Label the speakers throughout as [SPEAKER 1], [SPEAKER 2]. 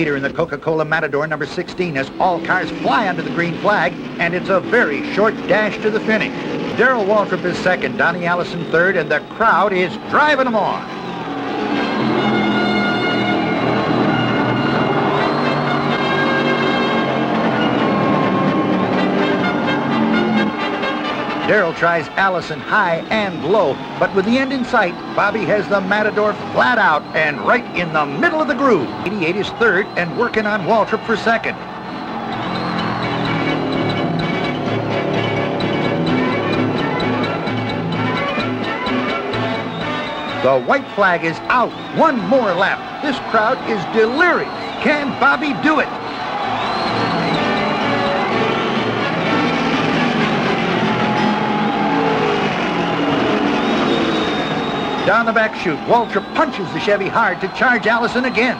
[SPEAKER 1] leader in the Coca-Cola Matador number 16 as all cars fly under the green flag, and it's a very short dash to the finish. Darrell Waltrip is second, Donnie Allison third, and the crowd is driving them on. Darrell tries Allison high and low, but with the end in sight, Bobby has the Matador flat out and right in the middle of the groove. 88 is third and working on Waltrip for second. The white flag is out. One more lap. This crowd is delirious. Can Bobby do it? Down the back chute, Waltrip punches the Chevy hard to charge Allison again.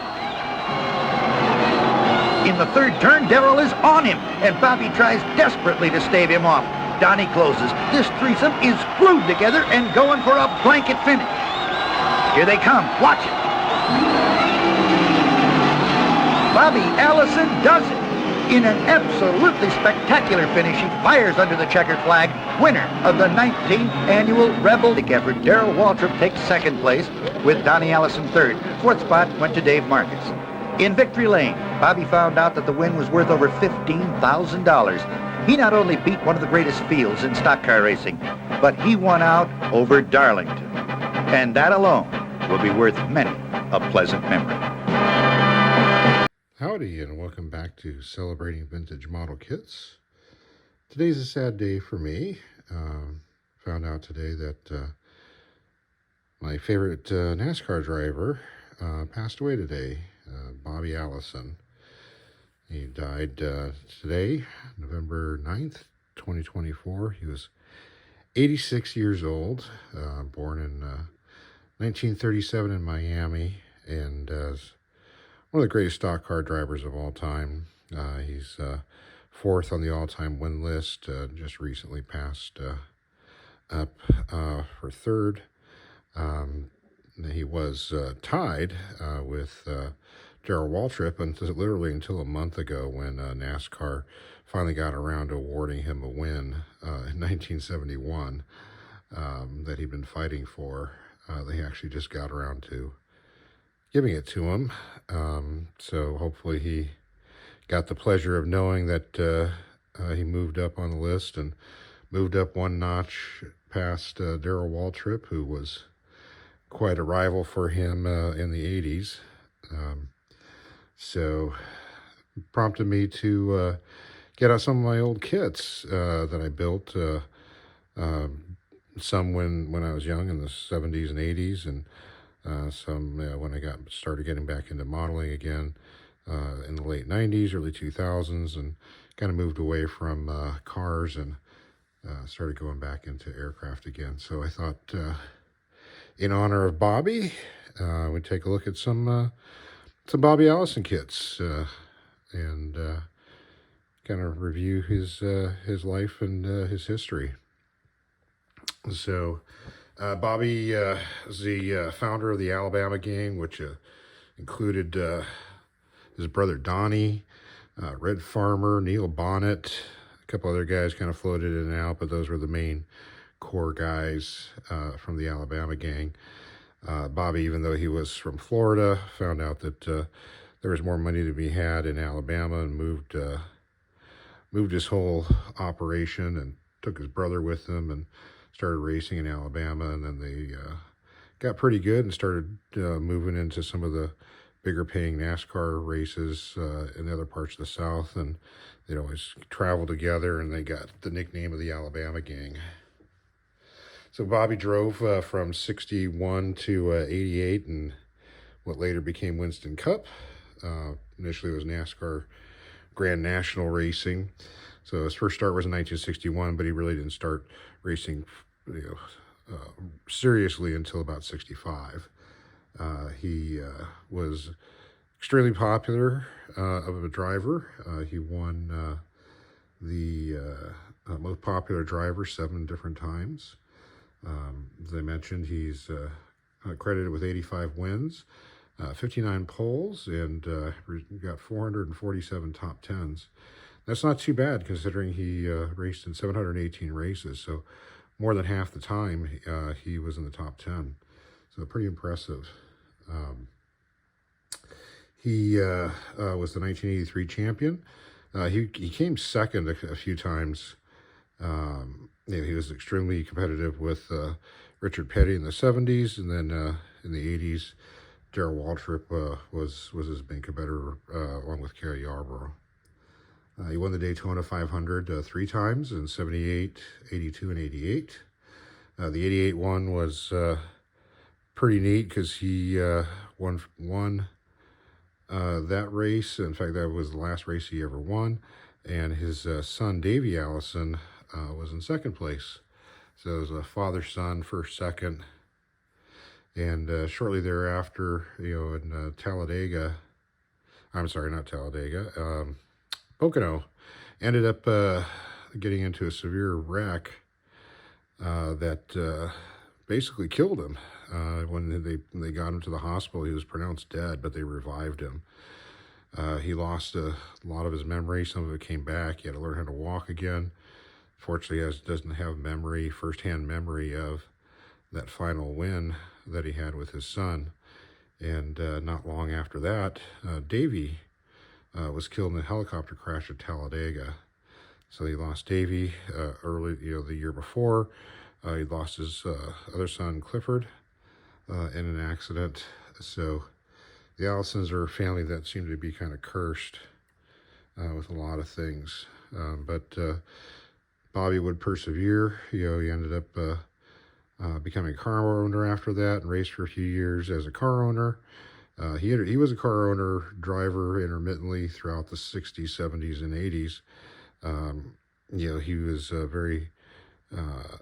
[SPEAKER 1] In the third turn, Darrell is on him, and Bobby tries desperately to stave him off. Donnie closes. This threesome is glued together and going for a blanket finish. Here they come. Watch it. Bobby Allison does it. In an absolutely spectacular finish, he fires under the checkered flag, winner of the 19th annual Rebel effort. Darrell Waltrip takes second place with Donnie Allison third. Fourth spot went to Dave Marcus. In Victory Lane, Bobby found out that the win was worth over $15,000. He not only beat one of the greatest fields in stock car racing, but he won out over Darlington. And that alone will be worth many a pleasant memory.
[SPEAKER 2] Howdy, and welcome back to Celebrating Vintage Model Kits. Today's a sad day for me. Found out today that my favorite NASCAR driver passed away today, Bobby Allison. He died today, November 9th, 2024. He was 86 years old, born in 1937 in Miami, and one of the greatest stock car drivers of all time. He's fourth on the all-time win list, just recently passed up for third. He was tied with Darrell Waltrip literally until a month ago when NASCAR finally got around to awarding him a win in 1971 that he'd been fighting for. They actually just got around to giving it to him. So hopefully he got the pleasure of knowing that he moved up on the list and moved up one notch past Darrell Waltrip, who was quite a rival for him in the 80s. So prompted me to get out some of my old kits that I built, some when I was young in the 70s and 80s, and some when I started getting back into modeling again in the late 90s, early 2000s, and kind of moved away from cars and started going back into aircraft again. So I thought, in honor of Bobby, we'd take a look at some Bobby Allison kits and kind of review his life and his history. So Bobby is the founder of the Alabama Gang, which included his brother Donnie, Red Farmer, Neil Bonnet, a couple other guys kind of floated in and out, but those were the main core guys from the Alabama Gang. Bobby, even though he was from Florida, found out that there was more money to be had in Alabama and moved his whole operation and took his brother with him and started racing in Alabama. And then they got pretty good and started moving into some of the bigger paying NASCAR races in the other parts of the South. And they'd always travel together, and they got the nickname of the Alabama Gang. So Bobby drove from 61 to 88 and what later became Winston Cup. Initially it was NASCAR Grand National Racing. So his first start was in 1961, but he really didn't start racing seriously until about 65. He was extremely popular of a driver. He won the most popular driver 7 different times. As I mentioned, he's credited with 85 wins. 59 poles, and got 447 top tens. That's not too bad considering he raced in 718 races, so more than half the time he was in the top 10. So pretty impressive. He was the 1983 champion. He came second a few times. He was extremely competitive with Richard Petty in the 70s, and then in the 80s, Darrell Waltrip was his main competitor, along with Kerry Yarborough. He won the Daytona 500 three times in 78, 82, and 88. The 88 one was pretty neat because he won that race. In fact, that was the last race he ever won. And his son, Davey Allison, was in second place. So it was a father-son, first, second. And shortly thereafter, in Talladega, I'm sorry, not Talladega, Pocono, ended up getting into a severe wreck that basically killed him. When they got him to the hospital, he was pronounced dead, but they revived him. He lost a lot of his memory. Some of it came back. He had to learn how to walk again. Fortunately, he doesn't have firsthand memory of that final win that he had with his son. And not long after that, Davey was killed in a helicopter crash at Talladega. So he lost Davey early, the year before. He lost his other son, Clifford, in an accident. So the Allisons are a family that seemed to be kind of cursed with a lot of things. But Bobby would persevere. He ended up becoming a car owner after that and raced for a few years as a car owner. He was a car owner, driver intermittently throughout the 60s, 70s, and 80s. He was very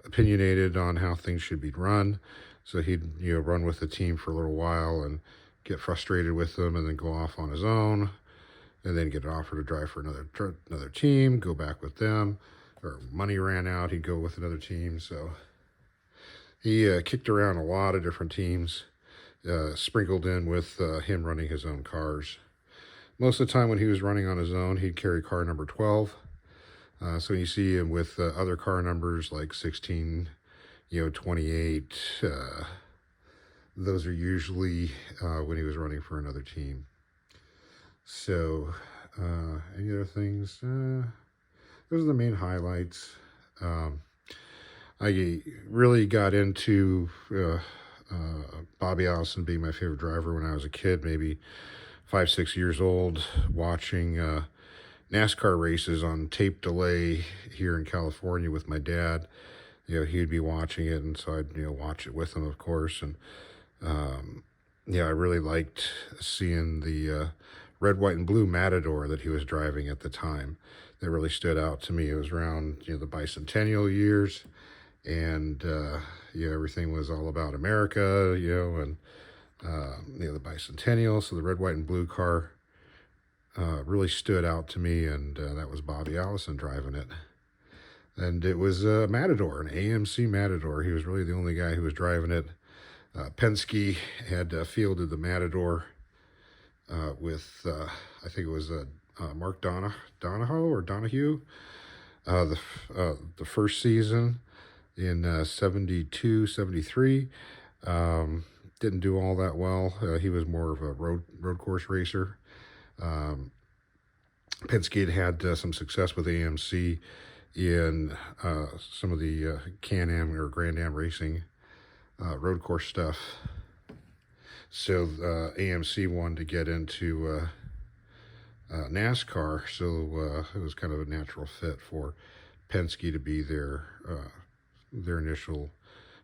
[SPEAKER 2] opinionated on how things should be run. So he'd run with the team for a little while and get frustrated with them, and then go off on his own, and then get an offer to drive for another team, go back with them, or money ran out, he'd go with another team. So he kicked around a lot of different teams, sprinkled in with him running his own cars. Most of the time when he was running on his own, he'd carry car number 12. So you see him with other car numbers like 16, 28. Those are usually when he was running for another team. So any other things? Those are the main highlights. I really got into Bobby Allison being my favorite driver when I was a kid, maybe 5, 6 years old, watching NASCAR races on tape delay here in California with my dad. He'd be watching it, and so I'd watch it with him, of course. And I really liked seeing the red, white, and blue Matador that he was driving at the time. That really stood out to me. It was around the bicentennial years, and everything was all about America, and the bicentennial. So the red, white, and blue car really stood out to me, and that was Bobby Allison driving it. And it was a Matador, an AMC Matador. He was really the only guy who was driving it. Penske had fielded the Matador with, I think it was Mark Donahue, the first season in 72, 73. Didn't do all that well. He was more of a road course racer. Penske had some success with AMC in some of the Can-Am or Grand Am racing road course stuff. So AMC wanted to get into NASCAR, so it was kind of a natural fit for Penske to be their initial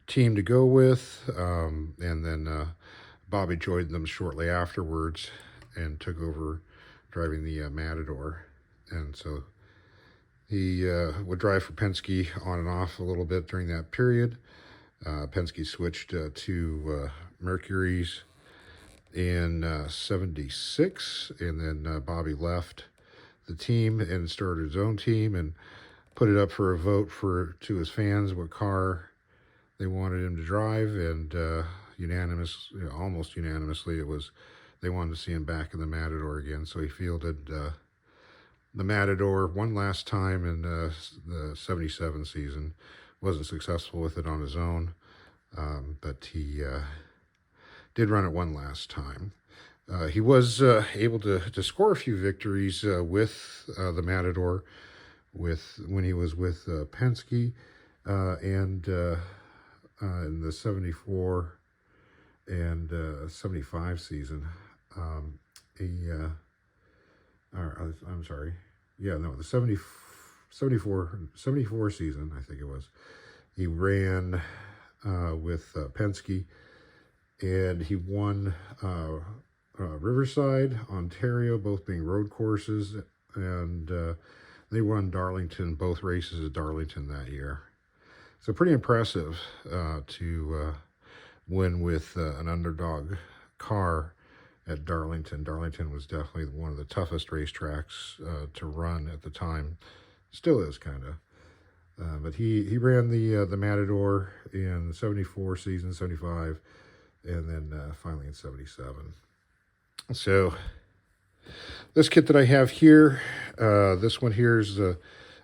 [SPEAKER 2] team to go with. And then Bobby joined them shortly afterwards and took over driving the Matador. And so he would drive for Penske on and off a little bit during that period. Penske switched to Mercury's in 76, and then Bobby left the team and started his own team and put it up for a vote to his fans what car they wanted him to drive, and almost unanimously, it was they wanted to see him back in the Matador again, so he fielded the Matador one last time in the 77 season. Wasn't successful with it on his own, but he did run it one last time. He was able to score a few victories with the Matador when he was with Penske and in the 74 and 75 season. I'm sorry. Yeah, no, the 74 season, I think it was. He ran with Penske, and he won Riverside, Ontario, both being road courses, and they won Darlington, both races at Darlington that year. So pretty impressive to win with an underdog car at Darlington. Darlington was definitely one of the toughest racetracks to run at the time. Still is, kind of. But he ran the Matador in the 74 season, 75, and then finally in 77. So this kit that I have here, this one here is an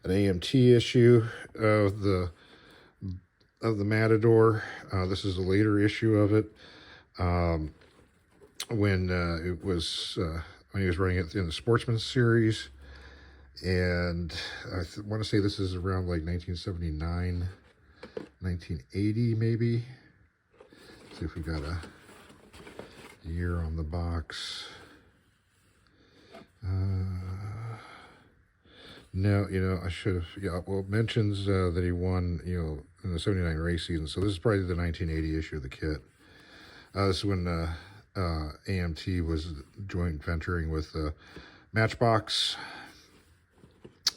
[SPEAKER 2] AMT issue of the Matador. This is a later issue of it. When it was when he was running it in the Sportsman Series, and I want to say this is around like 1979, 1980 maybe. Let's see if we got a year on the box. No, I should have, well, it mentions that he won, in the 79 race season, so this is probably the 1980 issue of the kit. This is when AMT was joint venturing with Matchbox,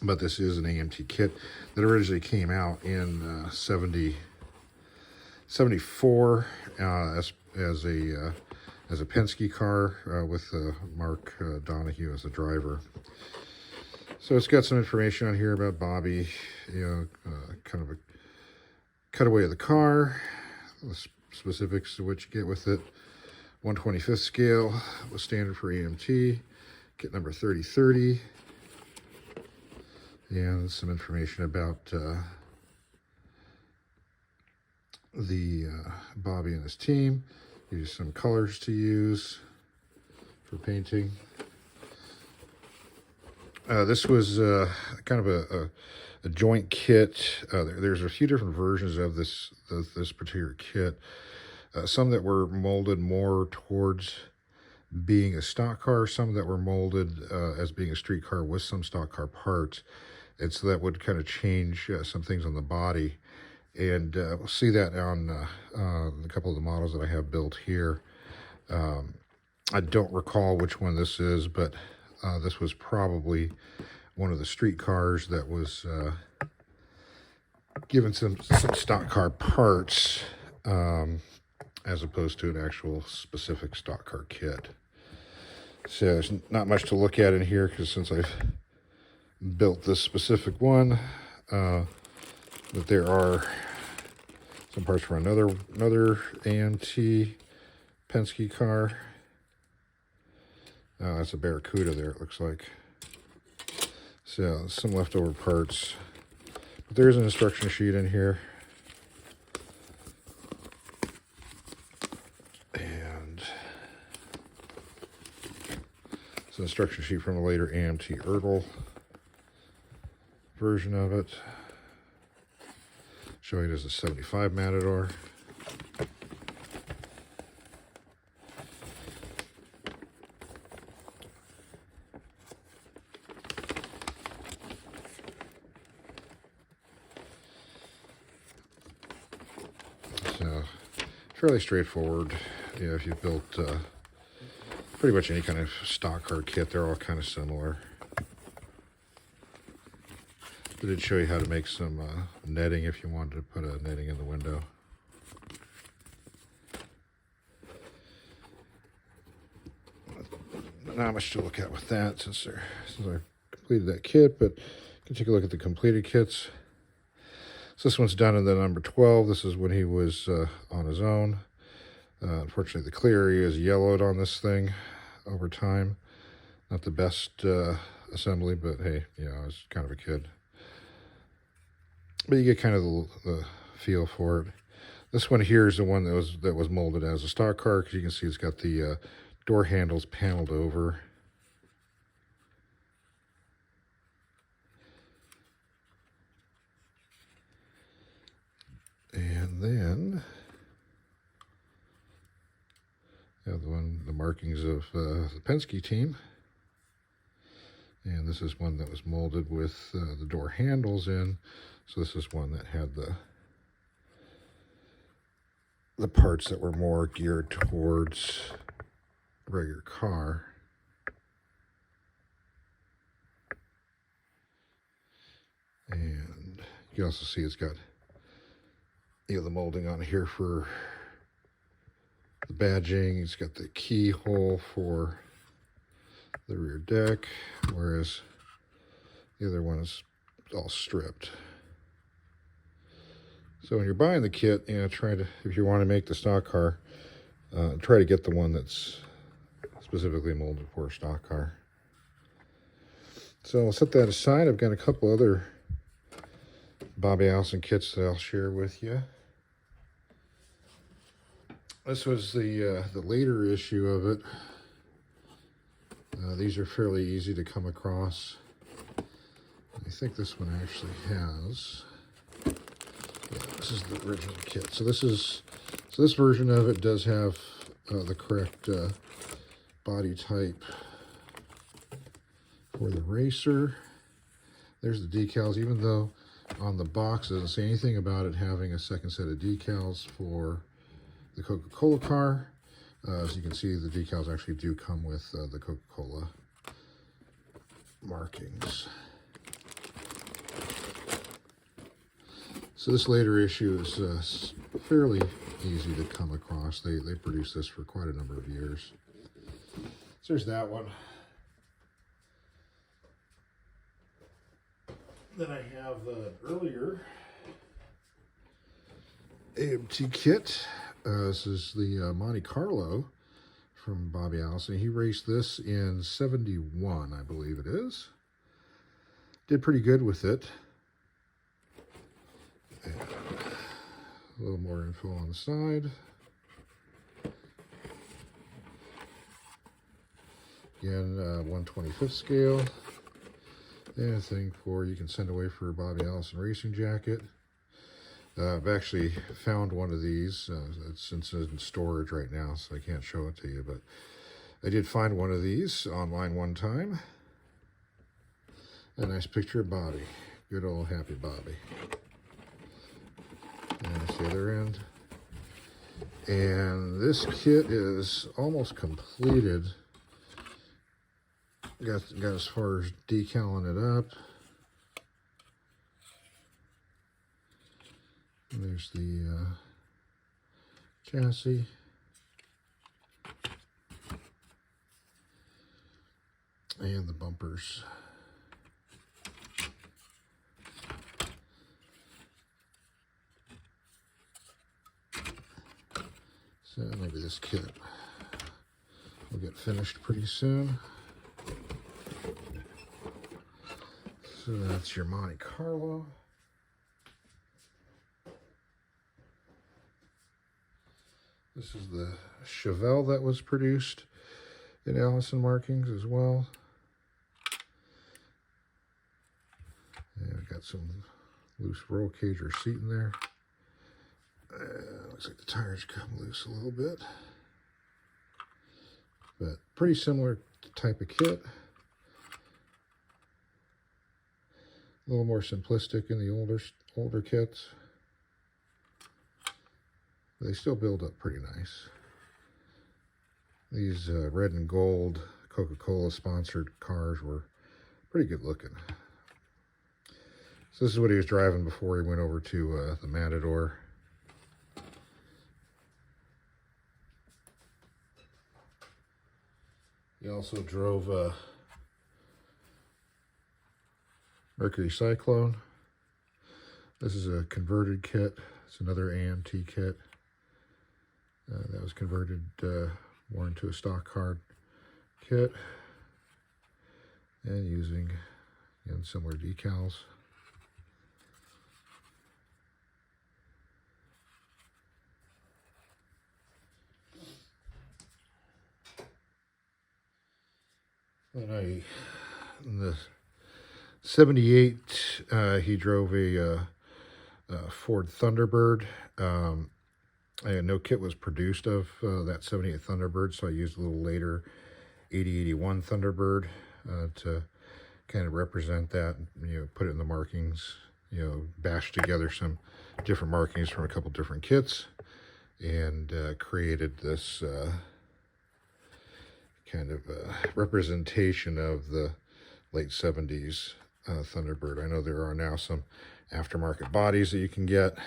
[SPEAKER 2] but this is an AMT kit that originally came out in 74 as a Penske car with Mark Donahue as the driver. So it's got some information on here about Bobby, kind of a cutaway of the car, the specifics of what you get with it. 1/25th scale was standard for AMT, kit number 3030. And some information about the Bobby and his team. Gives you some colors to use for painting. This was kind of a joint kit. There's a few different versions of this particular kit. Some that were molded more towards being a stock car, some that were molded as being a street car with some stock car parts. And so that would kind of change some things on the body. And we'll see that on a couple of the models that I have built here. I don't recall which one this is, but this was probably one of the street cars that was given some stock car parts as opposed to an actual specific stock car kit. So there's not much to look at in here because since I've built this specific one, but there are some parts for another AMT Penske car. That's a Barracuda there, it looks like. So some leftover parts, but there's an instruction sheet in here. And it's an instruction sheet from a later AMT Ertl version of it, showing it as a 75 Matador. So fairly straightforward. If you've built pretty much any kind of stock car kit, they're all kind of similar. I did show you how to make some netting if you wanted to put a netting in the window. Not much to look at with that since I completed that kit, but you can take a look at the completed kits. So this one's done in the number 12. This is when he was on his own. Unfortunately, the clear area is yellowed on this thing. over time. Not the best assembly, but hey, you know, I was kind of a kid. But you get kind of the feel for it. This one here is the one that was molded as a stock car, because you can see it's got the door handles paneled over. And then you have the markings of the Penske team. And this is one that was molded with the door handles in. So this is one that had the parts that were more geared towards a regular car. And you can also see it's got, you know, the molding on here for the badging. It's got the keyhole for the rear deck, whereas the other one is all stripped. So when you're buying the kit, you know, if you want to make the stock car, try to get the one that's specifically molded for a stock car. So I'll set that aside. I've got a couple other Bobby Allison kits that I'll share with you. This was the later issue of it. These are fairly easy to come across. I think this one actually has. Yeah, this is the original kit. So this version of it does have the correct body type for the racer. There's the decals, even though on the box it doesn't say anything about it having a second set of decals for the Coca-Cola car. As you can see, the decals actually do come with the Coca-Cola markings. So this later issue is fairly easy to come across. They produced this for quite a number of years. So there's that one. Then I have the earlier AMT kit. This is the Monte Carlo from Bobby Allison. He raced this in '71, I believe it is. Did pretty good with it. And a little more info on the side. Again, 1/25th scale. And a thing for you can send away for a Bobby Allison racing jacket. I've actually found one of these. It's in storage right now, so I can't show it to you. But I did find one of these online one time. A nice picture of Bobby. Good old happy Bobby. And that's the other end. And this kit is almost completed. Got as far as decaling it up. And there's the chassis. And the bumpers. So maybe this kit will get finished pretty soon. So that's your Monte Carlo. This is the Chevelle that was produced in Allison markings as well. And we've got some loose roll cage or seat in there. Looks like the tires come loose a little bit. But pretty similar type of kit. A little more simplistic in the older kits. They still build up pretty nice. These red and gold Coca-Cola sponsored cars were pretty good looking. So this is what he was driving before he went over to the Matador. He also drove a Mercury Cyclone. This is a converted kit. It's another AMT kit that was converted more into a stock car kit. And using, again, similar decals. And in the 78, he drove a Ford Thunderbird. No kit was produced of that 78 Thunderbird, so I used a little later 8081 Thunderbird to kind of represent that, put it in the markings, bash together some different markings from a couple different kits, and created this kind of representation of the late 70s Thunderbird. I know there are now some aftermarket bodies that you can get,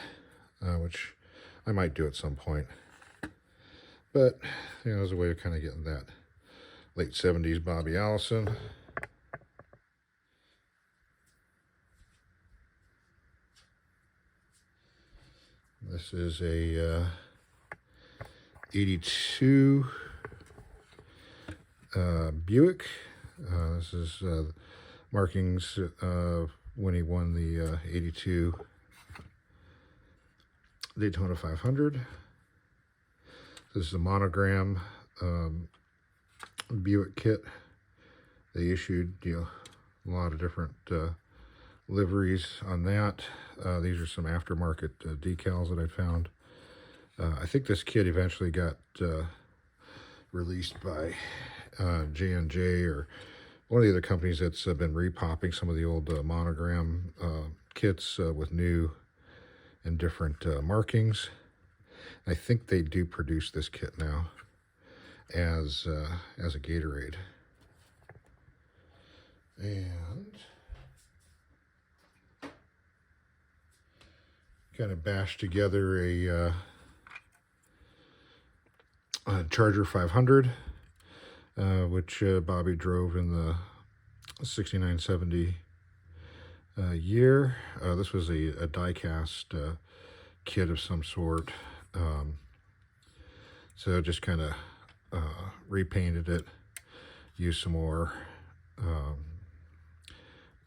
[SPEAKER 2] which I might do at some point. But, as a way of kind of getting that late 70s Bobby Allison. This is a 82 Buick. This is markings when he won the 82 Daytona 500. This is a monogram Buick kit. They issued a lot of different liveries on that. These are some aftermarket decals that I found. I think this kit eventually got released by J&J or one of the other companies that's been repopping some of the old monogram kits with new and different markings. I think they do produce this kit now as a Gatorade. And kind of bashed together a Charger 500, which Bobby drove in the 69-70 year. This was a die-cast kit of some sort. So just kind of repainted it, used some more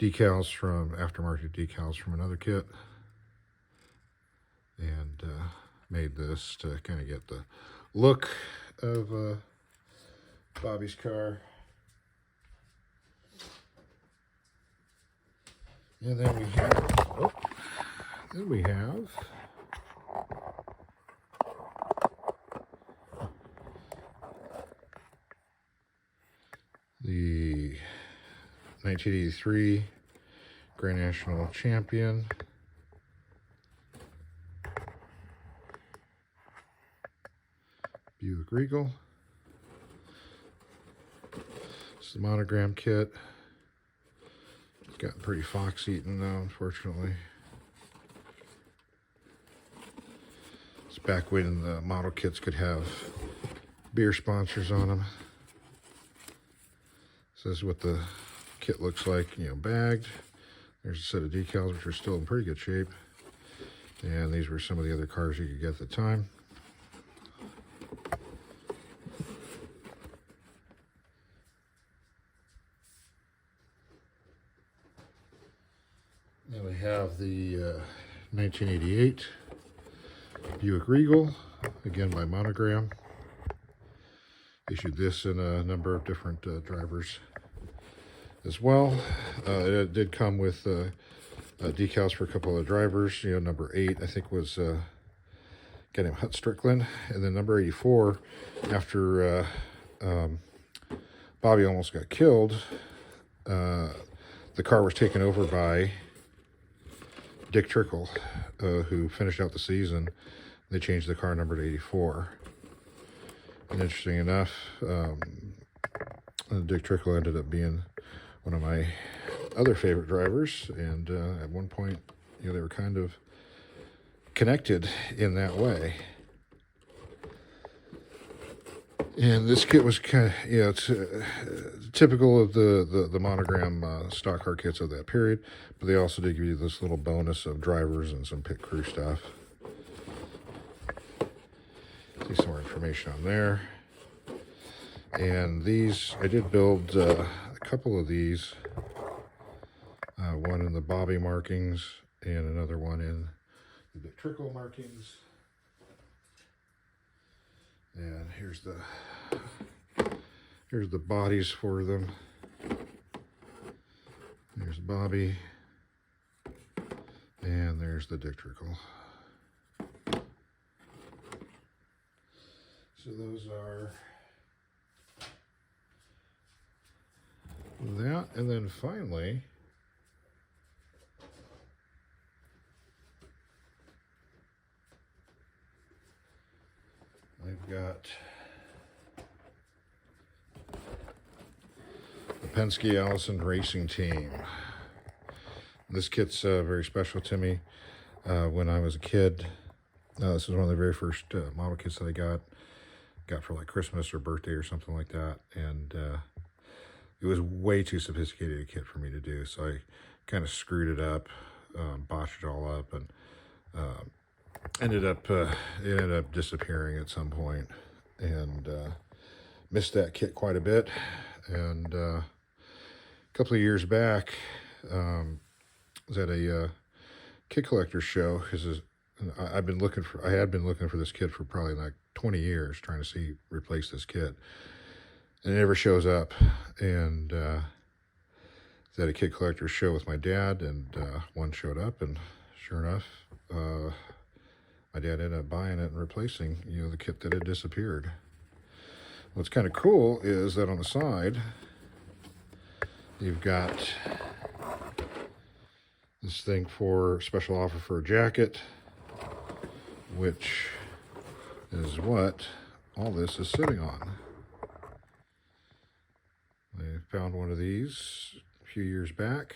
[SPEAKER 2] aftermarket decals from another kit, and made this to kind of get the look of Bobby's car. And then we have the 1983 Grand National Champion. Buick Regal. This is the monogram kit. It's gotten pretty fox-eaten now, unfortunately. It's back when the model kits could have beer sponsors on them. So this is what the kit looks like, bagged. There's a set of decals, which are still in pretty good shape. And these were some of the other cars you could get at the time. Then we have the 1988 Buick Regal, again by Monogram. Issued this in a number of different drivers as well. It did come with decals for a couple of drivers. Number 8, I think, was a guy named Hut Strickland. And then number 84, after Bobby almost got killed, the car was taken over by Dick Trickle, who finished out the season. They changed the car number to 84. And interesting enough, Dick Trickle ended up being one of my other favorite drivers, and at one point, they were kind of connected in that way. And this kit was kind of, it's typical of the monogram stock car kits of that period, but they also did give you this little bonus of drivers and some pit crew stuff. See some more information on there. And these, I did build a couple of these, one in the Bobby markings and another one in the Trickle markings. And here's the bodies for them. There's Bobby, and there's the Dick Trickle. So those are that, and then finally, I've got the Penske Allison Racing Team. This kit's very special to me. When I was a kid, this was one of the very first model kits that I got for like Christmas or birthday or something like that, and it was way too sophisticated a kit for me to do, so I kind of screwed it up, botched it all up, and it ended up disappearing at some point, and missed that kit quite a bit. And a couple of years back, I was at a kit collector show. Because I had been looking for this kit for probably like 20 years, trying to replace this kit, and it never shows up. And I was at a kit collector show with my dad, and one showed up, and sure enough, my dad ended up buying it and replacing, the kit that had disappeared. What's kind of cool is that on the side, you've got this thing for special offer for a jacket, which is what all this is sitting on. I found one of these a few years back,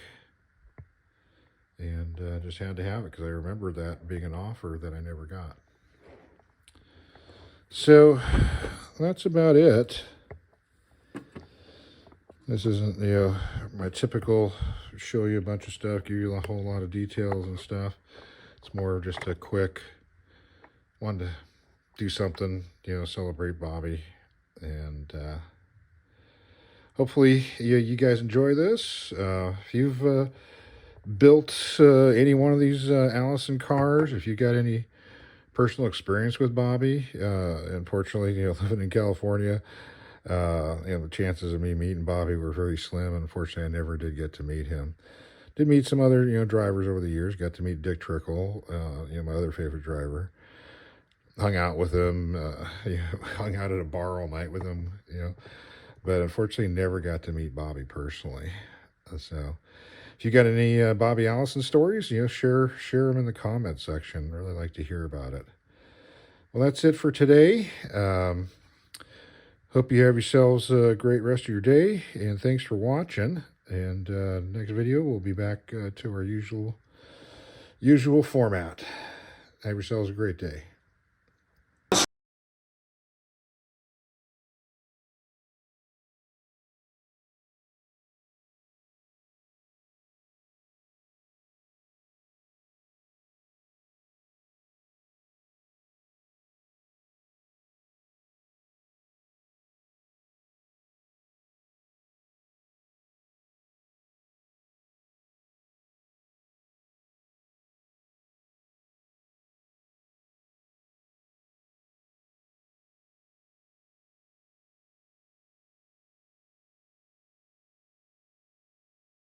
[SPEAKER 2] and just had to have it because I remember that being an offer that I never got. So that's about it. This isn't my typical show you a bunch of stuff, give you a whole lot of details and stuff. It's more of just a quick one to do something, celebrate Bobby, and hopefully you guys enjoy this. If you've built any one of these Allison cars, if you got any personal experience with Bobby, unfortunately, living in California, the chances of me meeting Bobby were very slim. Unfortunately, I never did get to meet him. Did meet some other, drivers over the years. Got to meet Dick Trickle, my other favorite driver. Hung out with him, hung out at a bar all night with him, But unfortunately, never got to meet Bobby personally. So, if you got any Bobby Allison stories, share them in the comment section. Really like to hear about it. Well, that's it for today. Hope you have yourselves a great rest of your day, and thanks for watching. And next video, we'll be back to our usual format. Have yourselves a great day.